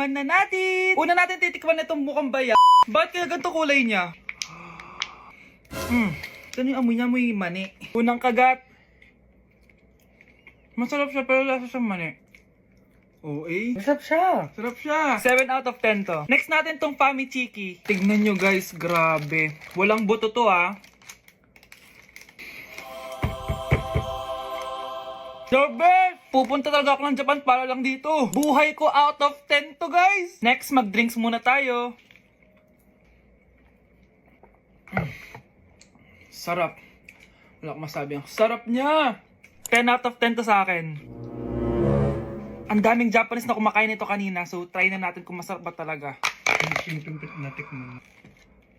Tikman na natin! Una natin titikman na itong mukhang baya. Bakit kaya ganito kulay niya? Ito yung amoy niya, amoy mani. Unang kagat. Masarap siya pero lasa siyang mani. Oo eh. Masarap siya. Sarap siya. 7 out of 10 to. Next natin tong Fami Chiki. Tignan nyo guys, grabe. Walang buto to ah. The best! Pupunta talaga ako ng Japan para lang dito. Buhay ko out of 10 to guys. Next, mag-drinks muna tayo. Sarap. Wala akong masabi. Ang sarap niya. 10 out of 10 to sa akin. Ang daming Japanese na kumakain nito kanina. So, try na natin kung masarap ba talaga. Simple natik mo.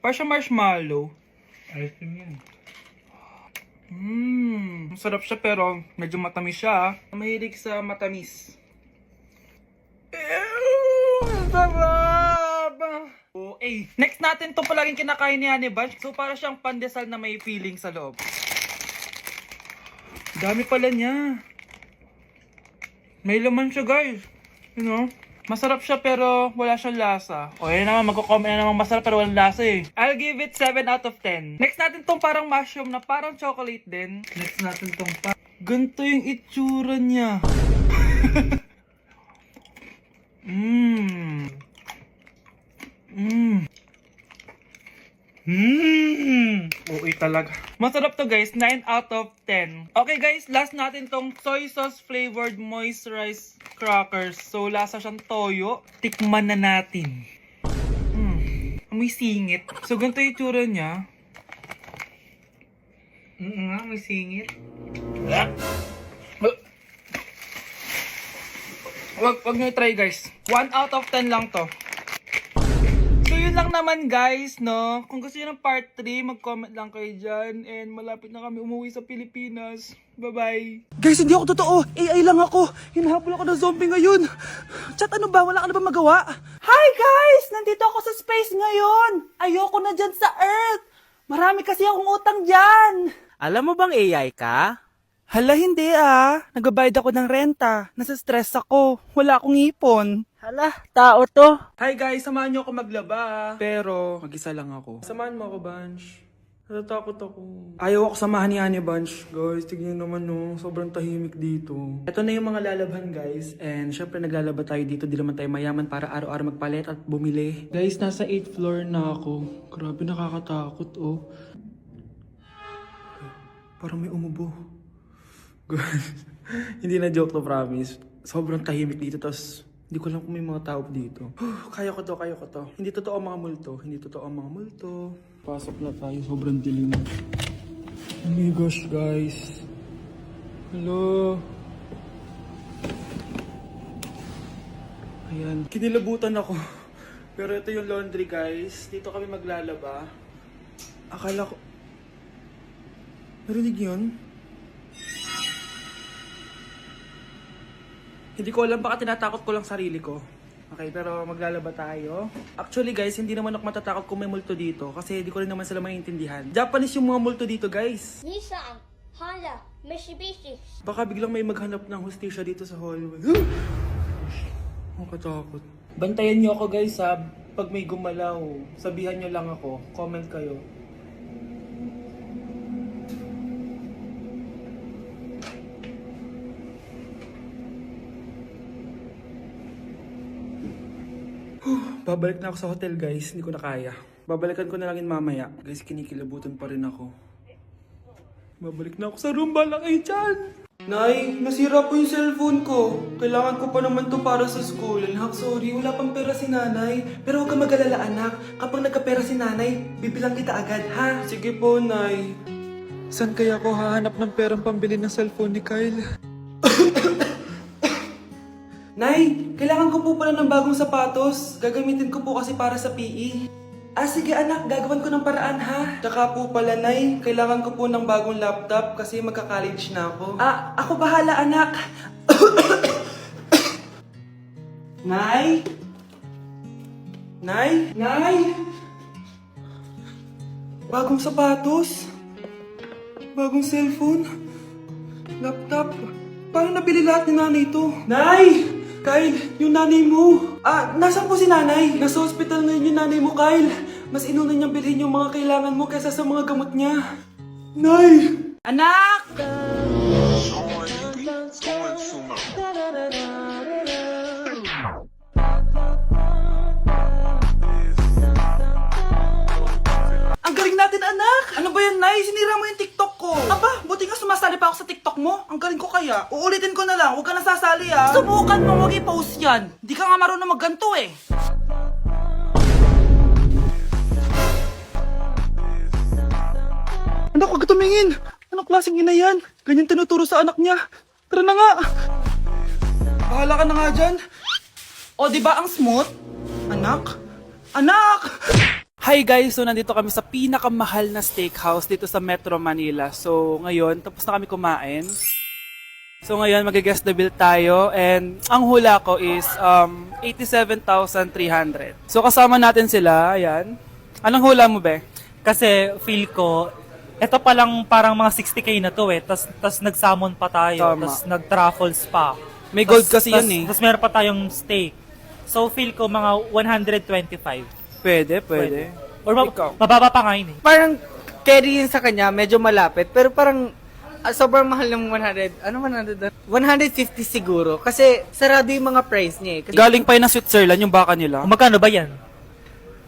Para siya marshmallow. Ayos din yan. Masarap siya pero medyo matamis siya. Mahilig sa matamis. Sarap! Okay. Next natin itong palaging kinakain ni Honey Bunch. So para siyang pandesal na may feeling sa loob. Dami pala niya. May laman siya guys. You know? Masarap siya pero wala siyang lasa. O yan naman, magko-comment na naman masarap pero walang lasa eh. I'll give it 7 out of 10. Next natin tong parang mushroom na parang chocolate din. Next natin tong Ganito yung itsura niya. Okay talaga. Masarap to guys, 9 out of 10. Okay guys, last natin tong soy sauce flavored moisturized crackers. So lasa siyang toyo. Tikman na natin. May singit. So ganito yung itsura niya. may singit. Wag nyo try guys. 1 out of 10 lang to. So yun lang naman guys, no? Kung gusto nyo ng part 3, mag-comment lang kayo dyan. And malapit na kami umuwi sa Pilipinas. Bye-bye. Guys, hindi ako totoo. AI lang ako. Hinahabol ako ng zombie ngayon. Chat, ano ba? Wala ka na ba magawa? Hi guys! Nandito ako sa space ngayon. Ayoko na dyan sa Earth. Marami kasi akong utang dyan. Alam mo bang AI ka? Hala, hindi ah. Nagbabayad ako ng renta. Nasa stress ako. Wala akong ipon. Hala, tao to. Hi guys, samahan nyo ako maglaba. Pero, mag-isa lang ako. Samahan mo ako, Bunch. Natatakot ako. Ayaw ako samahan ni Honey Bunch. Guys, tignan naman no. Sobrang tahimik dito. Ito na yung mga lalabhan guys. And syempre naglalaba tayo dito. Di naman tayo mayaman para araw-araw magpalit at bumili. Guys, nasa 8th floor na ako. Grabe, nakakatakot oh. Parang may umubo. Guys, hindi na joke to, promise. Sobrang tahimik dito. Tapos, hindi ko alam kung may mga tao dito. Kaya ko to. Hindi totoo ang mga multo. Pasok na tayo. Sobrang dilim. Oh my gosh, guys. Hello. Ayan. Kinilabutan ako. Pero ito yung laundry, guys. Dito kami maglalaba. Akala ko... Narinig yun? Hindi ko alam, baka tinatakot ko lang sarili ko. Okay, pero maglalaba tayo. Actually guys, hindi naman ako matatakot kung may multo dito. Kasi hindi ko rin naman sila maintindihan. Japanese yung mga multo dito guys. Nissan, Honda, Mitsubishi. Baka biglang may maghanap ng hustisya dito sa hallway. Ang katakot. Bantayan nyo ako guys ha. Pag may gumalaw, sabihan nyo lang ako. Comment kayo. Babalik na ako sa hotel guys, hindi ko na kaya. Babalikan ko na lang yun mamaya. Guys, kinikilabutan pa rin ako. Babalik na ako sa room, bala kayo dyan! Nay, nasira po yung cellphone ko. Kailangan ko pa naman to para sa school. Anak, sorry, wala pang pera si nanay. Pero huwag ka mag-alala anak, kapag nagkapera si nanay, bibilang kita agad ha? Sige po, Nay. Saan kaya ako hahanap ng perang pambili ng cellphone ni Kyle? Nay, kailangan ko po pala ng bagong sapatos. Gagamitin ko po kasi para sa PE. Ah, sige anak, gagawin ko ng paraan ha. Tsaka po pala, Nay, kailangan ko po ng bagong laptop kasi magka-college na ako. Ah, ako bahala anak. Nay? Nay? Nay? Bagong sapatos? Bagong cellphone? Laptop? Paano nabili lahat ni nanay ito? Nay! Kyle, yung nanay mo. Nasaan po si nanay? Nasa hospital ngayon yung nanay mo, Kyle. Mas inuna niyang bilhin yung mga kailangan mo kaysa sa mga gamot niya. Nay! Anak! Ang galing natin, anak! Ano ba yan, Nay? Sinira mo yung TikTok ko. Aba, buti nga sumasali pa ako sa TikTok mo. Ang galing ko kaya. Uulitin ko na lang, huwag ka nasasali ah. Subukan mo, huwag i-post yan. Di ka nga marunong magganto eh. Anak, huwag ka tumingin. Anong klaseng ina yan? Ganyan tinuturo sa anak niya. Tara na nga. Bahala ka na nga dyan. O, di ba ang smooth? Anak? Anak! Hi guys! So, nandito kami sa pinakamahal na steakhouse dito sa Metro Manila. So, ngayon, tapos na kami kumain. So, ngayon, mag-guess the bill tayo. And, ang hula ko is 87,300. So, kasama natin sila. Ayan. Anong hula mo, be? Kasi feel ko, ito pa lang parang mga 60k na to eh. Tas nag-salmon pa tayo. Tama. Tas nag-truffles pa. May gold kasi yun eh. Tas meron pa tayong steak. So feel ko mga 125. Pwede. Or Ikaw? mababa pa nga yun eh. Parang carry yun sa kanya, medyo malapit. Pero parang sobrang mahal ng 100. Ano 100? 150 siguro. Kasi sarado yung mga price niya eh. Kasi, Galing pa yun ng Switzerland yung baka nila. Magkano ba yan?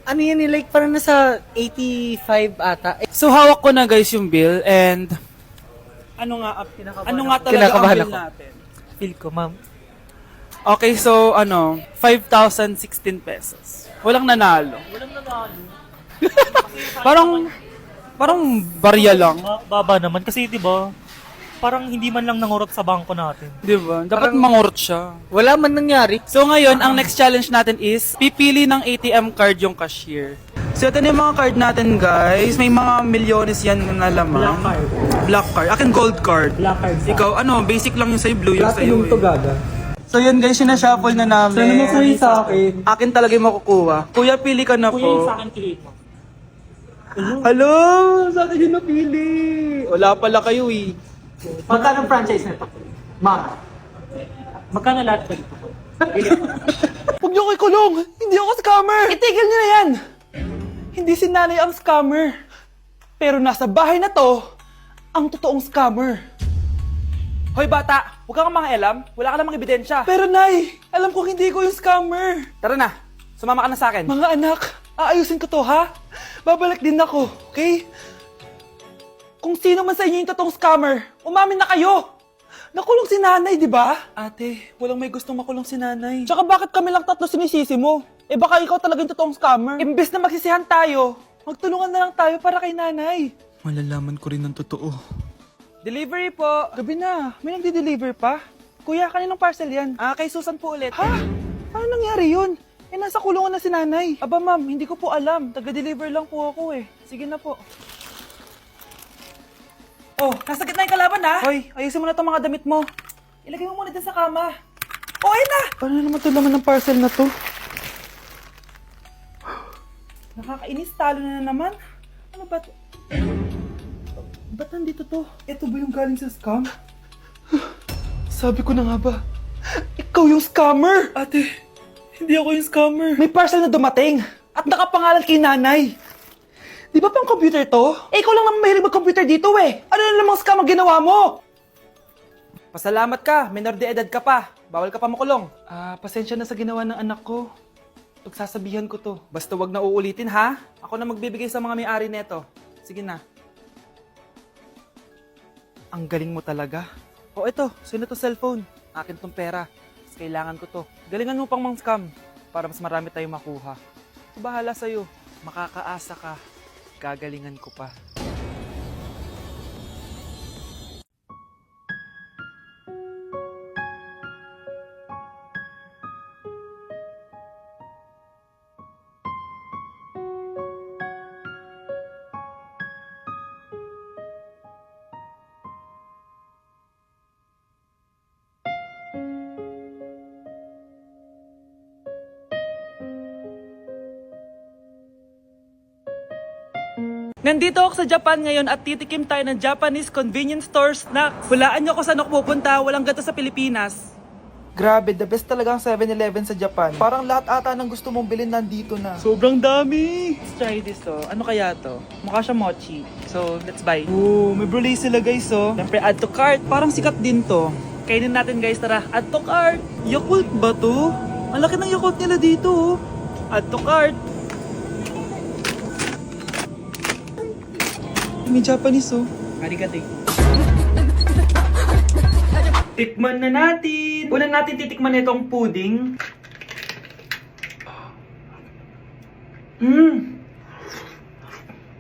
ano yan eh, like parang nasa 85 ata. So, hawak ko na guys yung bill and ano nga talaga ang Kinakabahan bill ako. natin? Feel ko, ma'am. Okay, so 5,016 pesos. Walang nanalo. Parang barya lang. Baba naman. Kasi di ba parang hindi man lang nangurot sa bangko natin. Di ba? Dapat mangurot siya. Wala man nangyari. So ngayon, ang next challenge natin is pipili ng ATM card yung cashier. So ito na yung mga card natin guys. May mga milyones yan na laman. Black card. Black card. Akin gold card. Black card sa- Ikaw, basic lang yung sa'yo, blue yung sa'yo. gaga. So yun guys, sinashuffle na namin. Sana makuha sa akin. Akin talaga yung makukuha. Kuya, pili ka na Kuya, yung po. sa akin kilit mo. Hello! Sa akin yung napili. Wala pala kayo eh. Magkano franchise na ito? Ma'am. Magkano lahat pa dito? Huwag niyo ko ikulong! Hindi ako scammer! Itigil niyo na yan! Hindi si nanay ang scammer. Pero nasa bahay na to, ang totoong scammer. Hoy bata, huwag kang mga alam. Wala ka namang ebidensya. Pero nay, alam kong hindi ko yung scammer. Tara na, sumama ka na sa akin. Mga anak, aayusin ko to ha? Babalik din ako, okay? Kung sino man sa inyo yung totoong scammer, umamin na kayo! Nakulong si nanay, di ba? Ate, walang may gustong makulong si nanay. Tsaka bakit kami lang tatlo sinisisi mo? Eh baka ikaw talaga yung totoong scammer. Imbes na magsisihan tayo, magtulungan na lang tayo para kay nanay. Malalaman ko rin ang totoo. Delivery po! Gabi na, may nagde-deliver pa? Kuya, kaninong parcel yan? Kay Susan po ulit. Ha? Paano nangyari yun? Eh, nasa kulungan na si nanay. Aba ma'am, hindi ko po alam. Taga-deliver lang po ako eh. Sige na po. Oh, nasa gitna yung kalaban ha? Hoy, ayusin mo na itong mga damit mo. Ilagay mo muna dyan sa kama. Oh, ayun na! Paano naman ito laman ng parcel na to? Nakakainis, talo na naman. Ano ba ito? Ba't nandito to? Ito ba yung galing sa scam? Sabi ko na nga ba, ikaw yung scammer! Ate, hindi ako yung scammer. May parcel na dumating at nakapangalan kay nanay. Di ba pang computer to? Eh, ikaw lang naman mahilig mag-computer dito eh. Ano na namang scam ang ginawa mo? Pasalamat ka, minor de edad ka pa. Bawal ka pa makulong. Pasensya na sa ginawa ng anak ko. Pagsasabihan ko to. Basta wag na uulitin ha. Ako na magbibigay sa mga may-ari neto. Sige na. Ang galing mo talaga. O eto, sino to cellphone? Akin tong pera. Mas kailangan ko to. Galingan mo pang mang-scam para mas marami tayong makuha. Bahala sa'yo. Makakaasa ka. Gagalingan ko pa. Nandito ako sa Japan ngayon at titikim tayo ng Japanese convenience store snacks. Hulaan niyo kung saan ako pupunta, walang ganito sa Pilipinas. Grabe, the best talaga ang 7-Eleven sa Japan. Parang lahat ata ng gusto mong bilhin nandito na. Sobrang dami! Let's try this, oh. Ano kaya to? Mukha siya mochi. So, let's buy. Oh, may brulee sila, guys, oh. Siyempre, add to cart. Parang sikat din to. Kainin natin, guys. Tara, add to cart. Yakult ba to? Ang laki ng Yakult nila dito, oh. Add to cart. May Japanese, oh. Arigato. Tikman na natin. Una natin titikman itong pudding.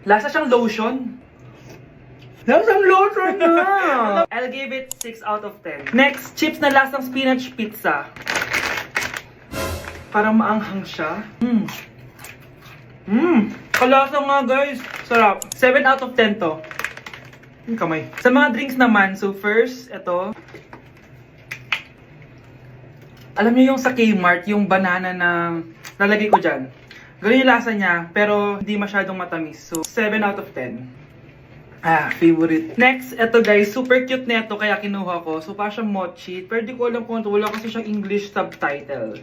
Lasa siyang lotion. Lasang lotion na! I'll give it 6 out of 10. Next, chips na lasang spinach pizza. Parang maanghang siya. Kalasa nga, guys. Sarap. 7 out of 10 to. Kamay. Sa mga drinks naman, so first, ito. Alam niyo yung sa Kmart, yung banana na lalagay ko dyan. Ganun yung lasa niya, pero hindi masyadong matamis. So, 7 out of 10. Favorite. Next, ito guys, super cute na ito, kaya kinuha ko. So, parang siyang mochi. Pero di ko alam kung ito, wala kasi siyang English subtitle.